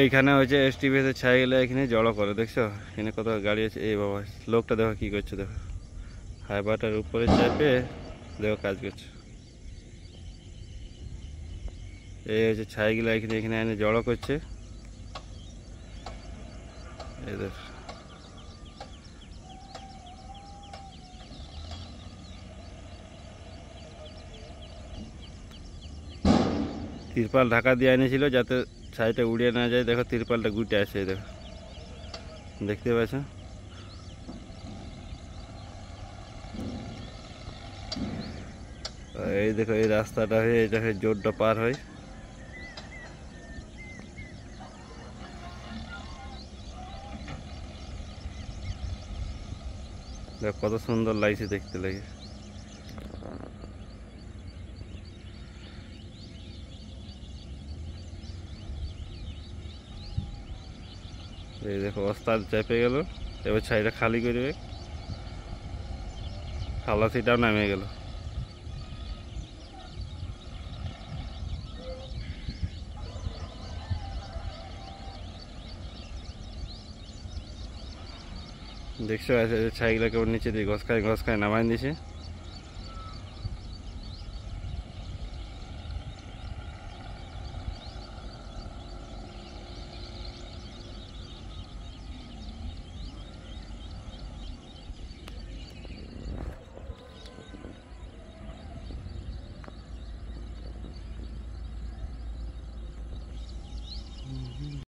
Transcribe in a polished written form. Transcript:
এইখানে হচ্ছে এসটিভিএস এর ছাইগুলো এখানে জড়ো করে, দেখছো এখানে কত গাড়ি আছে। এই বাবা, লোকটা দেখো কি করছে, দেখো হাইবাটার উপরে চাপে দেখো কাজ করছে। এই হচ্ছে ছাইগুলো এখানে এখানে এনে জড়ো করছে। এদের তিরপাল ঢাকা দিয়ে এনেছিল যাতে ছাইটা উড়িয়ে না যায়। দেখো তিরপালটা গুটে আছে, দেখো দেখতে পাচ্ছ। এই দেখো এই রাস্তাটা হয়ে এটা হয়ে জোরটা পার হয়। দেখো কত সুন্দর লাগছে দেখতে লাগে। এই দেখো ওস্তাদ চেপে গেল, এবার ছাইটা খালি করবে, খালাসিটাও নামে গেল। দেখছো ছাইগুলো কেবল নিচে দিয়ে ঘস খায় নামাই দিছে।